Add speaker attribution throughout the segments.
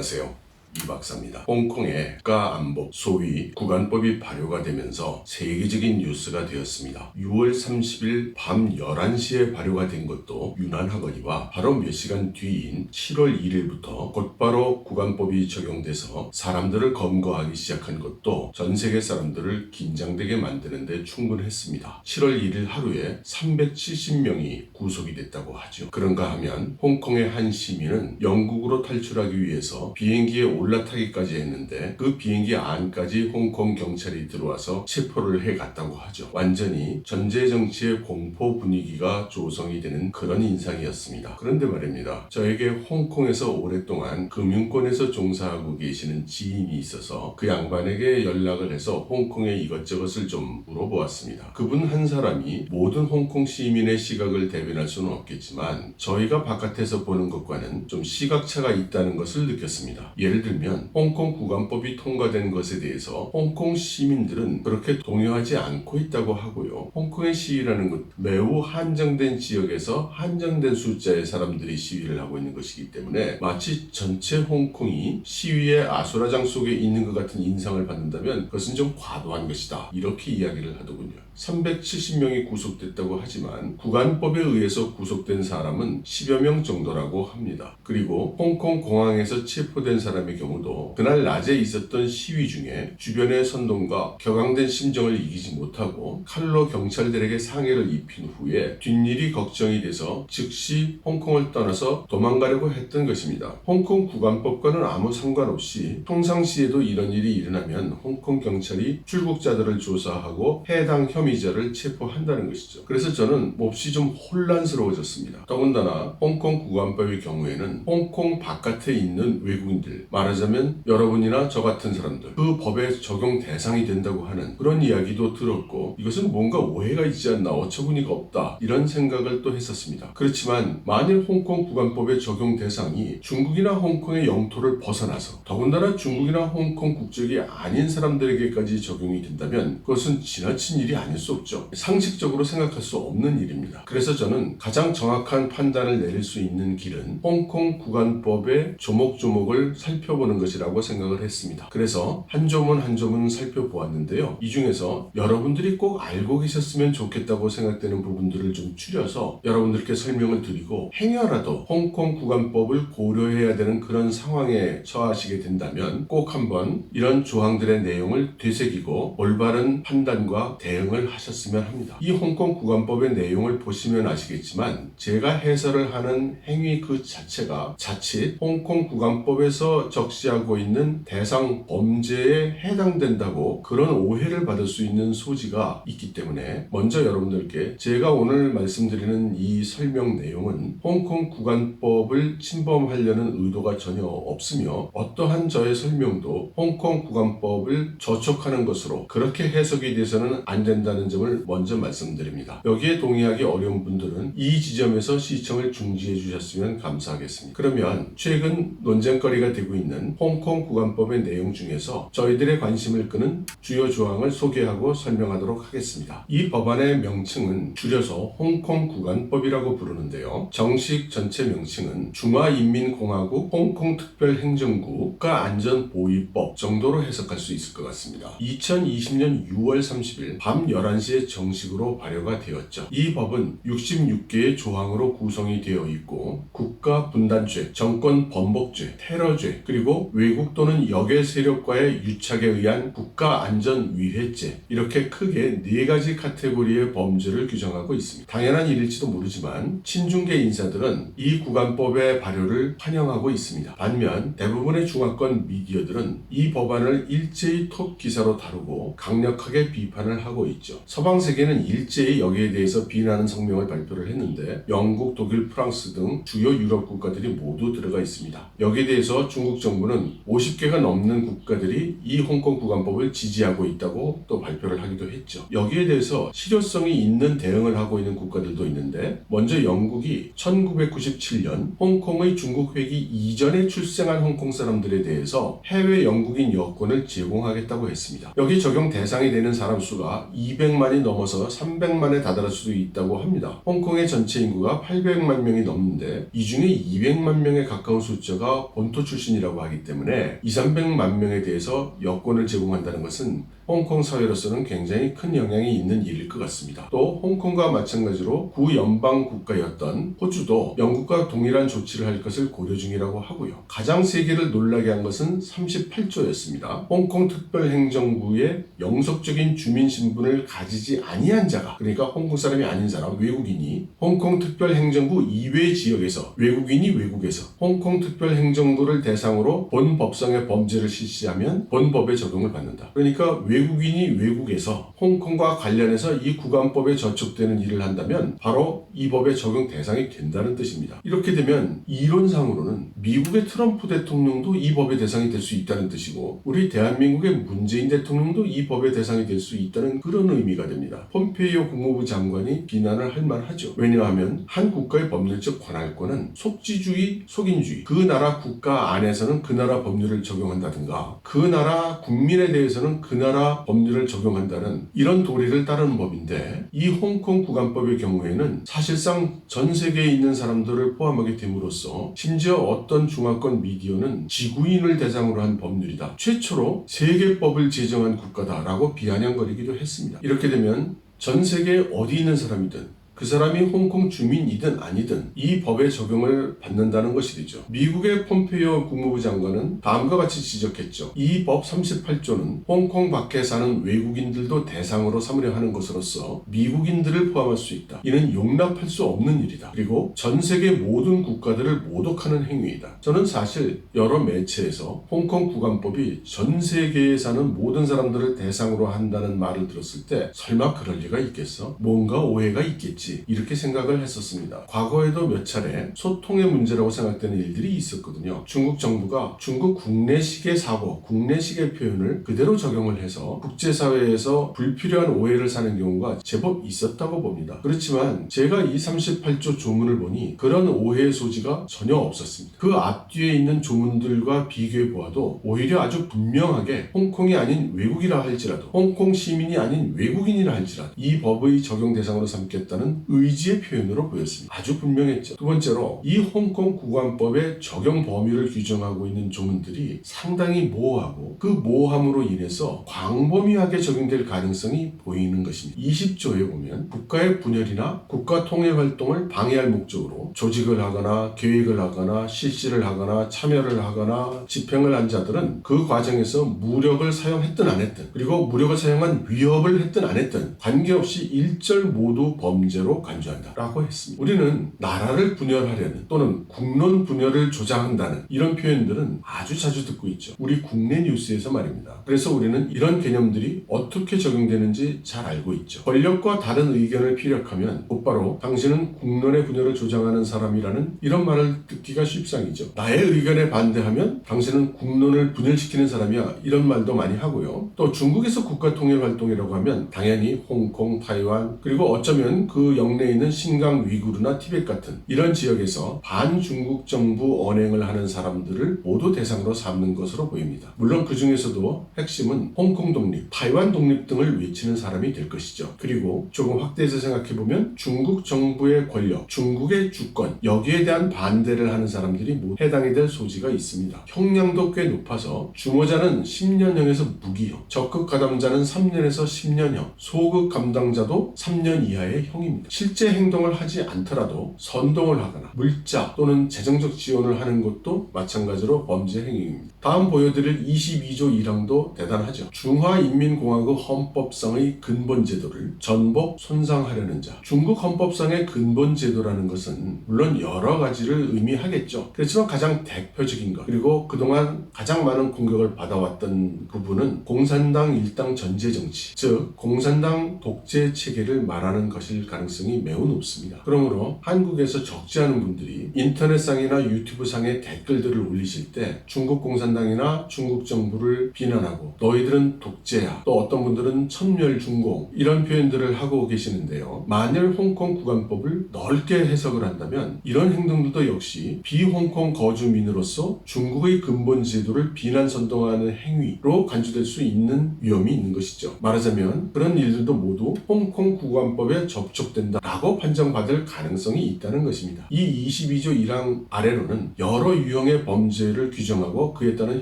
Speaker 1: 안녕하세요. 이 박사입니다. 홍콩의 국가안보, 소위 국안법이 발효가 되면서 세계적인 뉴스가 되었습니다. 6월 30일 밤 11시에 발효가 된 것도 유난하거니와 바로 몇 시간 뒤인 7월 1일부터 곧바로 국안법이 적용돼서 사람들을 검거하기 시작한 것도 전 세계 사람들을 긴장되게 만드는 데 충분했습니다. 7월 1일 하루에 370명이 구속이 됐다고 하죠. 그런가 하면 홍콩의 한 시민은 영국으로 탈출하기 위해서 비행기에 올라타기까지 했는데 그 비행기 안까지 홍콩 경찰이 들어와서 체포를 해갔다고 하죠. 완전히 전제정치의 공포 분위기가 조성이 되는 그런 인상이었습니다. 그런데 말입니다. 저에게 홍콩에서 오랫동안 금융권에서 종사하고 계시는 지인이 있어서 그 양반에게 연락을 해서 홍콩의 이것저것을 좀 물어보았습니다. 그분 한 사람이 모든 홍콩 시민의 시각을 대변할 수는 없겠지만 저희가 바깥에서 보는 것과는 좀 시각차가 있다는 것을 느꼈습니다. 예를 들면 홍콩 국안법이 통과된 것에 대해서 홍콩 시민들은 그렇게 동요하지 않고 있다고 하고요. 홍콩의 시위라는 것 매우 한정된 지역에서 한정된 숫자의 사람들이 시위를 하고 있는 것이기 때문에 마치 전체 홍콩이 시위의 아수라장 속에 있는 것 같은 인상을 받는다면 그것은 좀 과도한 것이다. 이렇게 이야기를 하더군요. 370명이 구속됐다고 하지만 국안법에 의해서 구속된 사람은 10여 명 정도라고 합니다. 그리고 홍콩 공항에서 체포된 사람의 경우도 그날 낮에 있었던 시위 중에 주변의 선동과 격앙된 심정을 이기지 못하고 칼로 경찰들에게 상해를 입힌 후에 뒷일이 걱정이 돼서 즉시 홍콩을 떠나서 도망가려고 했던 것입니다. 홍콩 국안법과는 아무 상관없이 평상시에도 이런 일이 일어나면 홍콩 경찰이 출국자들을 조사하고 해당 혐의자를 체포한다는 것이죠. 그래서 저는 몹시 좀 혼란스러워졌습니다. 더군다나 홍콩 국안법의 경우에는 홍콩 바깥에 있는 외국인들, 말하자면 여러분이나 저 같은 사람들, 그 법의 적용 대상이 된다고 하는 그런 이야기도 들었고 이것은 뭔가 오해가 있지 않나 어처구니가 없다 이런 생각을 또 했었습니다. 그렇지만 만일 홍콩 국안법의 적용 대상이 중국이나 홍콩의 영토를 벗어나서 더군다나 중국이나 홍콩 국적이 아닌 사람들에게까지 적용이 된다면 그것은 지나친 일이 아닐 수 없죠. 상식적으로 생각할 수 없는 일입니다. 그래서 저는 가장 정확한 판단을 내릴 수 있는 길은 홍콩 국안법의 조목조목을 살펴보는 것이라고 생각을 했습니다. 그래서 한 조문 한 조문 살펴보았는데요. 이 중에서 여러분들이 꼭 알고 계셨으면 좋겠다고 생각되는 부분들을 좀 추려서 여러분들께 설명을 드리고 행여라도 홍콩 국안법을 고려해야 되는 그런 상황에 처하시게 된다면 꼭 한번 이런 조항들의 내용을 되새기고 올바른 판단과 대응을 하셨으면 합니다. 이 홍콩 국안법의 내용을 보시면 아시겠지만 제가 해설을 하는 행위 그 자체가 자칫 홍콩 국안법에서 적시하고 있는 대상 범죄에 해당된다고 그런 오해를 받을 수 있는 소지가 있기 때문에 먼저 여러분들께 제가 오늘 말씀드리는 이 설명 내용은 홍콩 국안법을 침범하려는 의도가 전혀 없으며 어떠한 저의 설명도 홍콩 국안법을 저촉하는 것으로 그렇게 해석이 돼서는 안 된다는 점을 먼저 말씀드립니다. 여기에 동의하기 어려운 분들은 이 지점에서 시청을 중지해 주셨으면 감사하겠습니다. 그러면 최근 논쟁거리가 되고 있는 홍콩 국안법의 내용 중에서 저희들의 관심을 끄는 주요 조항을 소개하고 설명하도록 하겠습니다. 이 법안의 명칭은 줄여서 홍콩 국안법이라고 부르는데요. 정식 전체 명칭은 중화인민공화국 홍콩특별행정구 국가안전보위법 정도로 해석할 수 있을 것 같습니다. 2020년 6월 30일 밤 11시에 정식으로 발효가 되었죠. 이 법은 66개의 조항으로 구성이 되어 있고 국가분단죄, 정권번복죄, 테러죄, 그리고 외국 또는 역의 세력과의 유착에 의한 국가안전위해죄 이렇게 크게 4가지 카테고리의 범죄를 규정하고 있습니다. 당연한 일일지도 모르지만 친중계 인사들은 이 국안법의 발효를 환영하고 있습니다. 반면 대부분의 중화권 미디어들은 이 법안을 일제히 톱 기사로 다루고 강력하게 비판을 하고 있죠. 서방 세계는 일제히 여기에 대해서 비난하는 성명을 발표를 했는데 영국, 독일, 프랑스 등 주요 유럽 국가들이 모두 들어가 있습니다. 여기에 대해서 중국 정부는 50개가 넘는 국가들이 이 홍콩 국안법을 지지하고 있다고 또 발표를 하기도 했죠. 여기에 대해서 실효성이 있는 대응을 하고 있는 국가들도 있는데 먼저 영국이 1997년 홍콩의 중국 회기 이전에 출생한 홍콩 사람들에 대해서 해외 영국인 여권을 제공하겠다고 했습니다. 여기 적용 대상이 되는 사람 수가 200만이 넘어서 300만에 다다를 수도 있다고 합니다. 홍콩의 전체 인구가 800만 명이 넘는데 이 중에 200만 명에 가까운 숫자가 본토 출신이라고 하기 때문에 200~300만 명에 대해서 여권을 제공한다는 것은 홍콩 사회로서는 굉장히 큰 영향이 있는 일일 것 같습니다. 또 홍콩과 마찬가지로 구연방 국가였던 호주도 영국과 동일한 조치를 할 것을 고려 중이라고 하고요. 가장 세계를 놀라게 한 것은 38조였습니다. 홍콩 특별행정구의 영속적인 주민 신분을 가지지 아니한 자가, 그러니까 홍콩 사람이 아닌 사람, 외국인이 홍콩 특별행정구 이외 지역에서 외국인이 외국에서 홍콩 특별행정구를 대상으로 본 법상의 범죄를 실시하면 본 법의 적용을 받는다. 그러니까 외국인이 외국에서 홍콩과 관련해서 이 국안법에 저촉되는 일을 한다면 바로 이 법의 적용 대상이 된다는 뜻입니다. 이렇게 되면 이론상으로는 미국의 트럼프 대통령도 이 법의 대상이 될 수 있다는 뜻이고 우리 대한민국의 문재인 대통령도 이 법의 대상이 될 수 있다는 그런 의미가 됩니다. 폼페이오 국무부 장관이 비난을 할 만하죠. 왜냐하면 한 국가의 법률적 관할권은 속지주의, 속인주의, 그 나라 국가 안에서는 그 나라 법률을 적용한다든가 그 나라 국민에 대해서는 그 나라 법률을 적용한다는 이런 도리를 따르는 법인데 이 홍콩 국안법의 경우에는 사실상 전 세계에 있는 사람들을 포함하게 됨으로써 심지어 어떤 중화권 미디어는 지구인을 대상으로 한 법률이다. 최초로 세계법을 제정한 국가다라고 비아냥거리기도 했습니다. 이렇게 되면 전 세계에 어디 있는 사람이든 그 사람이 홍콩 주민이든 아니든 이 법의 적용을 받는다는 것이 되죠. 미국의 폼페이오 국무부 장관은 다음과 같이 지적했죠. 이 법 38조는 홍콩 밖에 사는 외국인들도 대상으로 삼으려 하는 것으로서 미국인들을 포함할 수 있다. 이는 용납할 수 없는 일이다. 그리고 전 세계 모든 국가들을 모독하는 행위이다. 저는 사실 여러 매체에서 홍콩 국안법이 전 세계에 사는 모든 사람들을 대상으로 한다는 말을 들었을 때 설마 그럴 리가 있겠어? 뭔가 오해가 있겠지. 이렇게 생각을 했었습니다. 과거에도 몇 차례 소통의 문제라고 생각되는 일들이 있었거든요. 중국 정부가 중국 국내식의 사고, 국내식의 표현을 그대로 적용을 해서 국제사회에서 불필요한 오해를 사는 경우가 제법 있었다고 봅니다. 그렇지만 제가 이 38조 조문을 보니 그런 오해의 소지가 전혀 없었습니다. 그 앞뒤에 있는 조문들과 비교해 보아도 오히려 아주 분명하게 홍콩이 아닌 외국이라 할지라도 홍콩 시민이 아닌 외국인이라 할지라도 이 법의 적용 대상으로 삼겠다는 의지의 표현으로 보였습니다. 아주 분명했죠. 두 번째로 이 홍콩 국안법의 적용 범위를 규정하고 있는 조문들이 상당히 모호하고 그 모호함으로 인해서 광범위하게 적용될 가능성이 보이는 것입니다. 20조에 보면 국가의 분열이나 국가 통일 활동을 방해할 목적으로 조직을 하거나 계획을 하거나 실시를 하거나 참여를 하거나 집행을 한 자들은 그 과정에서 무력을 사용했든 안 했든 그리고 무력을 사용한 위협을 했든 안 했든 관계없이 일절 모두 범죄로 간주한다 라고 했습니다. 우리는 나라를 분열하려는 또는 국론 분열을 조장한다는 이런 표현들은 아주 자주 듣고 있죠. 우리 국내 뉴스에서 말입니다. 그래서 우리는 이런 개념들이 어떻게 적용되는지 잘 알고 있죠. 권력과 다른 의견을 피력하면 곧바로 당신은 국론의 분열을 조장하는 사람이라는 이런 말을 듣기가 쉽상이죠. 나의 의견에 반대하면 당신은 국론을 분열시키는 사람이야 이런 말도 많이 하고요. 또 중국에서 국가통일 활동이라고 하면 당연히 홍콩, 타이완 그리고 어쩌면 그 영내에 있는 신강, 위구르나 티벳 같은 이런 지역에서 반중국 정부 언행을 하는 사람들을 모두 대상으로 삼는 것으로 보입니다. 물론 그 중에서도 핵심은 홍콩 독립, 타이완 독립 등을 외치는 사람이 될 것이죠. 그리고 조금 확대해서 생각해보면 중국 정부의 권력, 중국의 주권 여기에 대한 반대를 하는 사람들이 모두 해당이 될 소지가 있습니다. 형량도 꽤 높아서 주모자는 10년형에서 무기형, 적극 가담자는 3년에서 10년형, 소극 감당자도 3년 이하의 형입니다. 실제 행동을 하지 않더라도 선동을 하거나 물자 또는 재정적 지원을 하는 것도 마찬가지로 범죄 행위입니다. 다음 보여드릴 22조 1항도 대단하죠. 중화인민공화국 헌법상의 근본 제도를 전복 손상하려는 자. 중국 헌법상의 근본 제도라는 것은 물론 여러 가지를 의미하겠죠. 그렇지만 가장 대표적인 것 그리고 그동안 가장 많은 공격을 받아왔던 부분은 공산당 일당 전제 정치, 즉 공산당 독재 체계를 말하는 것일 가능성이 매우 높습니다. 그러므로 한국에서 적지 않은 분들이 인터넷상이나 유튜브상에 댓글들을 올리실 때 중국 공산당이나 중국 정부를 비난하고 너희들은 독재야 또 어떤 분들은 천멸중공 이런 표현들을 하고 계시는데요. 만일 홍콩 국안법을 넓게 해석을 한다면 이런 행동들도 역시 비홍콩 거주민으로서 중국의 근본 제도를 비난 선동하는 행위로 간주될 수 있는 위험이 있는 것이죠. 말하자면 그런 일들도 모두 홍콩 국안법에 접촉된 잘못된다라고 판정받을 가능성이 있다는 것입니다. 이 22조 1항 아래로는 여러 유형의 범죄를 규정하고 그에 따른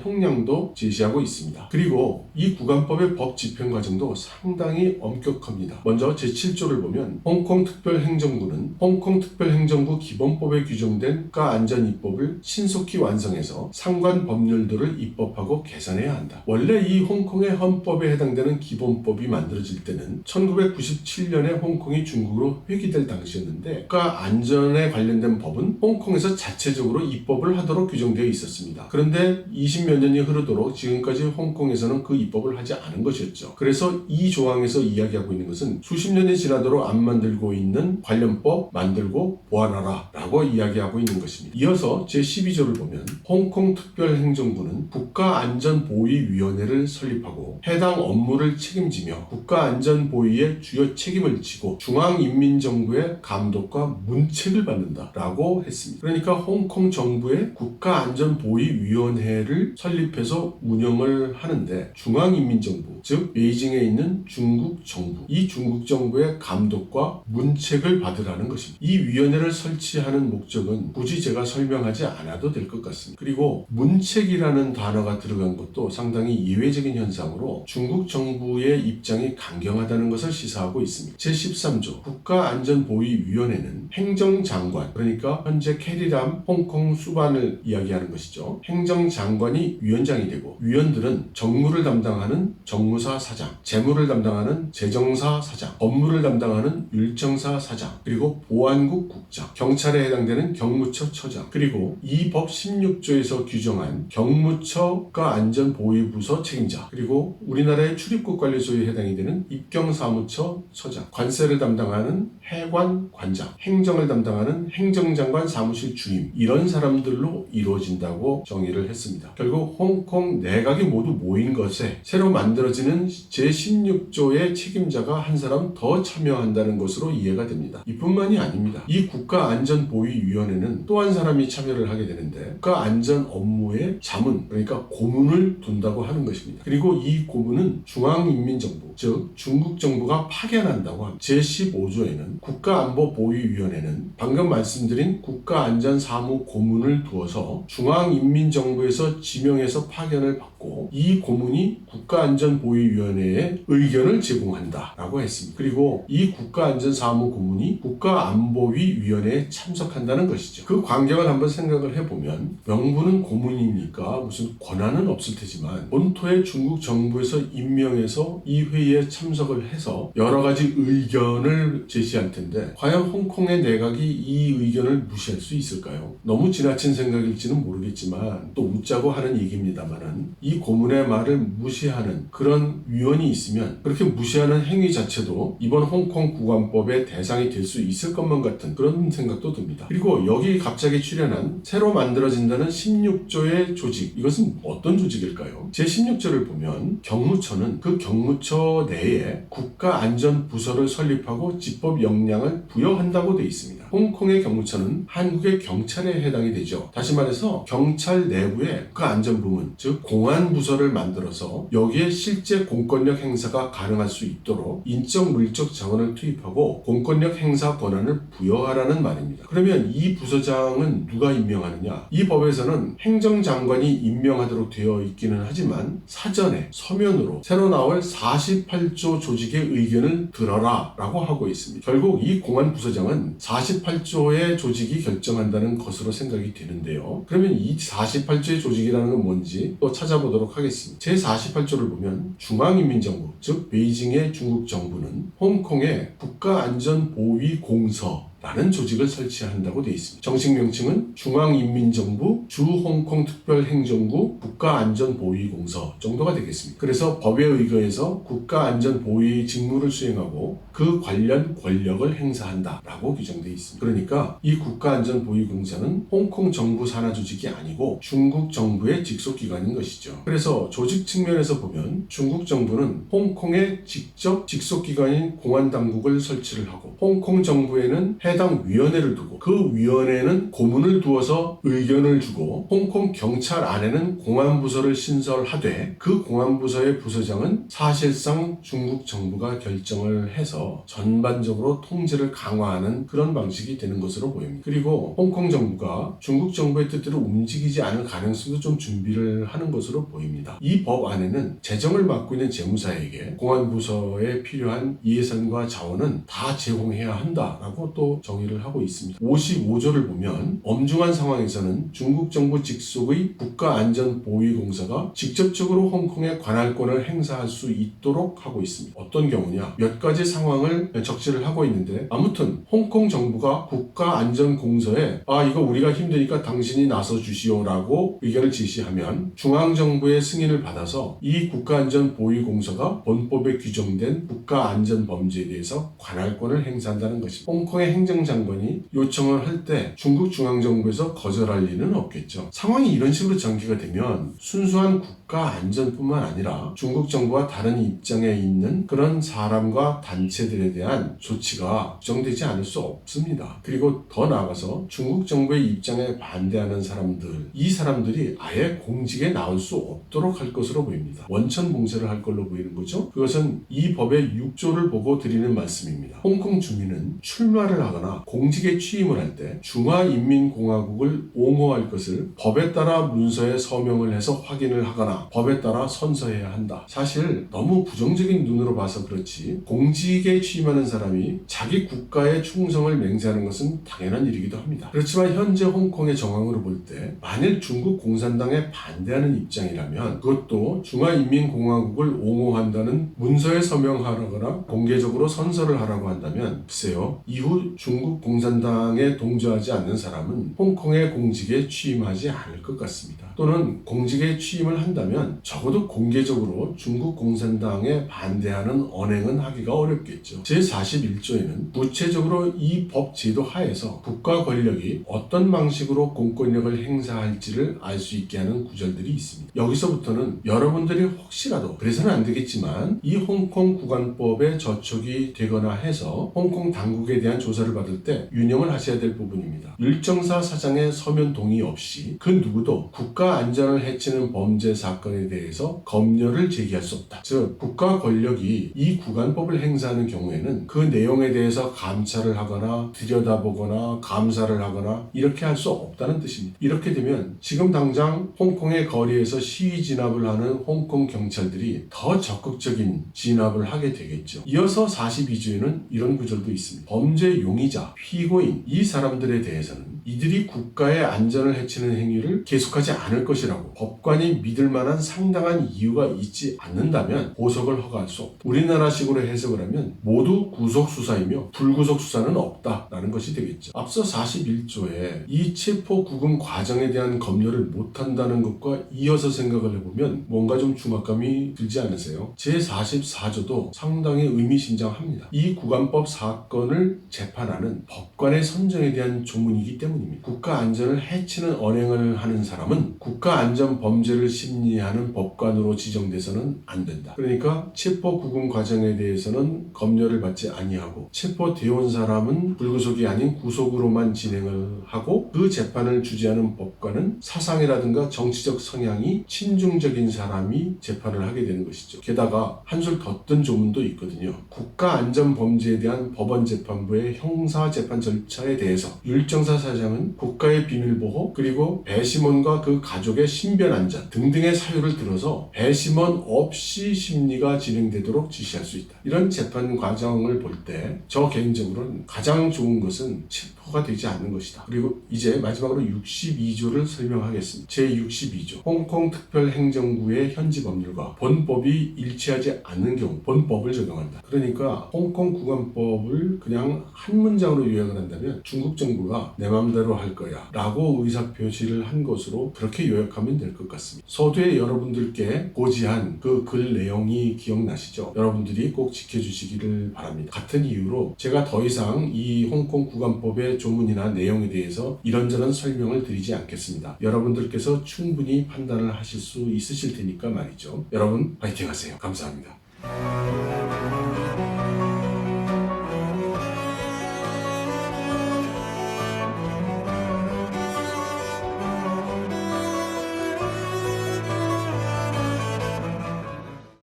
Speaker 1: 형량도 제시하고 있습니다. 그리고 이 구간법의 법 집행 과정도 상당히 엄격합니다. 먼저 제7조를 보면 홍콩특별행정구는 홍콩특별행정구 기본법에 규정된 국가안전입법을 신속히 완성해서 상관 법률들을 입법하고 개선해야 한다. 원래 이 홍콩의 헌법에 해당되는 기본법이 만들어질 때는 1997년에 홍콩이 중국으로 회귀될 당시였는데 국가안전에 관련된 법은 홍콩에서 자체적으로 입법을 하도록 규정되어 있었습니다. 그런데 20몇 년이 흐르도록 지금까지 홍콩에서는 그 입법을 하지 않은 것이었죠. 그래서 이 조항에서 이야기하고 있는 것은 수십 년이 지나도록 안 만들고 있는 관련법 만들고 보완하라 라고 이야기하고 있는 것입니다. 이어서 제12조를 보면 홍콩특별행정구는 국가안전보위위원회를 설립하고 해당 업무를 책임지며 국가안전보위의 주요 책임을 지고 중앙인민정부의 감독과 문책을 받는다라고 했습니다. 그러니까 홍콩 정부의 국가안전보위위원회를 설립해서 운영을 하는데 중앙인민정부, 즉 베이징에 있는 중국 정부, 이 중국 정부의 감독과 문책을 받으라는 것입니다. 이 위원회를 설치하는 목적은 굳이 제가 설명하지 않아도 될 것 같습니다. 그리고 문책이라는 단어가 들어간 것도 상당히 예외적인 현상으로 중국 정부의 입장이 강경하다는 것을 시사하고 있습니다. 제13조 국가안전보위위원회는 행정장관, 그러니까 현재 캐리람 홍콩 수반을 이야기하는 것이죠. 행정장관이 위원장이 되고 위원들은 정무를 담당하는 정무사 사장, 재무를 담당하는 재정사 사장, 법무를 담당하는 율정사 사장, 그리고 보안국 국장, 경찰에 해당되는 경무처 처장, 그리고 이 법 16조에서 규정한 경무처가 안전보위부서 책임자, 그리고 우리나라의 출입국 관리소에 해당이 되는 입경사무처 처장, 관세를 담당하는 해관관장, 행정을 담당하는 행정장관 사무실 주임, 이런 사람들로 이루어진다고 정의를 했습니다. 결국 홍콩 내각이 모두 모인 것에 새로 만들어지는 제16조의 책임자가 한 사람 더 참여한다는 것으로 이해가 됩니다. 이뿐만이 아닙니다. 이 국가안전보위위원회는 또 한 사람이 참여를 하게 되는데 국가안전 업무에 자문, 그러니까 고문을 둔다고 하는 것입니다. 그리고 이 고문은 중앙인민정부, 즉 중국 정부가 파견한다고 합니다. 제15조에는 국가안보보위위원회는 방금 말씀드린 국가안전사무 고문을 두어서 중앙인민정부에서 지명해서 파견을 받고 이 고문이 국가안전보위위원회에 의견을 제공한다라고 했습니다. 그리고 이 국가안전사무 고문이 국가안보위위원회에 참석한다는 것이죠. 그 광경을 한번 생각을 해보면 명분은 고문이니까 무슨 권한은 없을 테지만 본토의 중국 정부에서 임명해서 이 회의에 참석을 해서 여러 가지 의견을 제시할 텐데 과연 홍콩의 내각이 이 의견을 무시할 수 있을까요? 너무 지나친 생각일지는 모르겠지만 또 웃자고 하는 얘기입니다만은 이 고문의 말을 무시하는 그런 위원이 있으면 그렇게 무시하는 행위 자체도 이번 홍콩 구간법의 대상이 될 수 있을 것만 같은 그런 생각도 듭니다. 그리고 여기 갑자기 출연한 새로 만들어진다는 16조의 조직, 이것은 어떤 조직일까요? 제16조를 보면 경무처는 그 경무처 내에 국가안전부서를 설립하고 집법 역량을 부여한다고 되어 있습니다. 홍콩의 경무처는 한국의 경찰에 해당이 되죠. 다시 말해서 경찰 내부에 국가안전부문, 즉 공안부서를 만들어서 여기에 실제 공권력 행사가 가능할 수 있도록 인적 물적 자원을 투입하고 공권력 행사 권한을 부여하라는 말입니다. 그러면 이 부서장은 누가 임명하느냐? 이 법에서는 행정장관이 임명하도록 되어 있기는 하지만 사전에 서면으로 새로 나올 48조 조직의 의견을 들어라 라고 하고 있습니다. 결국 이 공안부서장은 48조의 조직이 결정한다는 것으로 생각이 되는데요. 그러면 이 48조의 조직이라는 건 뭔지 또 찾아보도록 하겠습니다. 제48조를 보면 중앙인민정부, 즉 베이징의 중국 정부는 홍콩의 국가안전보위공서 라는 조직을 설치한다고 되어 있습니다. 정식 명칭은 중앙인민정부 주홍콩특별행정구 국가안전보위공서 정도가 되겠습니다. 그래서 법에 의거해서 국가안전보위 직무를 수행하고 그 관련 권력을 행사한다라고 규정되어 있습니다. 그러니까 이 국가안전보위공사는 홍콩 정부 산하 조직이 아니고 중국 정부의 직속기관인 것이죠. 그래서 조직 측면에서 보면 중국 정부는 홍콩의 직접 직속기관인 공안당국을 설치를 하고 홍콩 정부에는 해당 위원회를 두고 그 위원회는 고문을 두어서 의견을 주고 홍콩 경찰 안에는 공안부서를 신설하되 그 공안부서의 부서장은 사실상 중국 정부가 결정을 해서 전반적으로 통제를 강화하는 그런 방식이 되는 것으로 보입니다. 그리고 홍콩 정부가 중국 정부의 뜻대로 움직이지 않을 가능성도 좀 준비를 하는 것으로 보입니다. 이 법 안에는 재정을 맡고 있는 재무사에게 공안부서에 필요한 예산과 자원은 다 제공해야 한다라고 또 정의를 하고 있습니다. 55조를 보면 엄중한 상황에서는 중국 정부 직속의 국가안전보위공사가 직접적으로 홍콩의 관할권을 행사할 수 있도록 하고 있습니다. 어떤 경우냐? 몇 가지 상황을 적시를 하고 있는데 아무튼 홍콩 정부가 국가안전공서에 이거 우리가 힘드니까 당신이 나서 주시오라고 의견을 제시하면 중앙정부의 승인을 받아서 이 국가안전보위공서가 본법에 규정된 국가안전범죄에 대해서 관할권을 행사한다는 것입니다. 홍콩의 행정장관이 요청을 할 때 중국 중앙정부에서 거절할 리는 없겠죠. 상황이 이런 식으로 전개가 되면 순수한 국가안전뿐만 아니라 중국 정부와 다른 입장에 있는 그런 사람과 단체들에 대한 조치가 부정되지 않을 수 없습니다. 그리고 더 나아가서 중국 정부의 입장에 반대하는 사람들, 이 사람들이 아예 공직에 나올 수 없도록 할 것으로 보입니다. 원천 봉쇄를 할 걸로 보이는 거죠. 그것은 이 법의 6조를 보고 드리는 말씀입니다. 홍콩 주민은 출마를 하거나 공직에 취임을 할 때 중화인민공화국을 옹호할 것을 법에 따라 문서에 서명을 해서 확인을 하거나 법에 따라 선서해야 한다. 사실 너무 부정적인 눈으로 봐서 그렇지 공직에 취임하는 사람이 자기 국가의 충성을 맹세하는 것은 당연한 일이기도 합니다. 그렇지만 현재 홍콩의 정황으로 볼 때 만일 중국 공산당에 반대하는 입장이라면 그것도 중화인민공화국을 옹호한다는 문서에 서명하거나 공개적으로 선서를 하라고 한다면 글쎄요, 이후 중국 공산당에 동조하지 않는 사람은 홍콩의 공직에 취임하지 않을 것 같습니다. 또는 공직에 취임을 한다면 적어도 공개적으로 중국 공산당에 반대하는 언행은 하기가 어렵겠죠. 제41조에는 구체적으로 이 법 제도 하에서 국가 권력이 어떤 방식으로 공권력을 행사할지를 알 수 있게 하는 구절들이 있습니다. 여기서부터는 여러분들이 혹시라도 그래서는 안 되겠지만 이 홍콩 국안법에 저촉이 되거나 해서 홍콩 당국에 대한 조사를 받을 때 유념을 하셔야 될 부분입니다. 율정사 사장의 서면 동의 없이 그 누구도 국가 안전을 해치는 범죄 사건에 대해서 검열을 제기할 수 없다. 즉 국가 권력이 이 국안법을 행사하는 경우에는 그 내용에 대해서 감찰을 하거나 들여다보거나 감사를 하거나 이렇게 할 수 없다는 뜻입니다. 이렇게 되면 지금 당장 홍콩의 거리에서 시위 진압을 하는 홍콩 경찰들이 더 적극적인 진압을 하게 되겠죠. 이어서 42조에는 이런 구절도 있습니다. 범죄 용의자, 피고인 이 사람들에 대해서는 이들이 국가의 안전을 해치는 행위를 계속하지 않을 것이라고 법관이 믿을 만한 상당한 이유가 있지 않는다면 보석을 허가할 수 없다. 우리나라식으로 해석을 하면 모두 구속수사이며 불구속수사는 없다라는 것이 되겠죠. 앞서 41조에 이 체포 구금 과정에 대한 검열을 못한다는 것과 이어서 생각을 해보면 뭔가 좀 중압감이 들지 않으세요? 제44조도 상당히 의미심장합니다. 이 국안법 사건을 재판하는 법관의 선정에 대한 조문이기 때문입니다. 국가 안전을 해치는 언행을 하는 사람은 국가 안전 범죄를 심리하는 법관으로 지정돼서는 안 된다. 그러니까 체포 구금 과정에 대해서는 검열을 받지 아니하고 체포되어 온 사람은 불구속이 아닌 구속으로만 진행을 하고 그 재판을 주재하는 법관은 사상이라든가 정치적 성향이 친중적인 사람이 재판을 하게 되는 것이죠. 게다가 한술 더 뜬 조문도 있거든요. 국가 안전 범죄에 대한 법원재판부의 형사재판 절차에 대해서 율정사 사장은 국가의 비밀보호 그리고 배심원과 그 가족의 신변 안전 등등의 사유를 들어서 배심원 없이 심리가 진행되도록 지시할 수 있다. 이런 재판 과정을 볼 때 저 개인적으로는 가장 좋은 것은 체포가 되지 않는 것이다. 그리고 이제 마지막으로 62조를 설명하겠습니다. 제62조 홍콩 특별행정구의 현지 법률과 본법이 일치하지 않는 경우 본법을 적용한다. 그러니까 홍콩 국안법을 그냥 한 문장으로 요약을 한다면 중국 정부가 내 맘대로 할 거야 라고 의사표시를 한 것으로 그렇게 요약하면 될 것 같습니다. 서두에 여러분들께 고지한 그 글 내용이 기억나시죠? 여러분들이 꼭 지켜주시기를 바랍니다. 같은 이유로 제가 더 이상 이 홍콩 국안법의 조문이나 내용에 대해서 이런저런 설명을 드리지 않겠습니다. 여러분들께서 충분히 판단을 하실 수 있으실 테니까 말이죠. 여러분 파이팅 하세요. 감사합니다.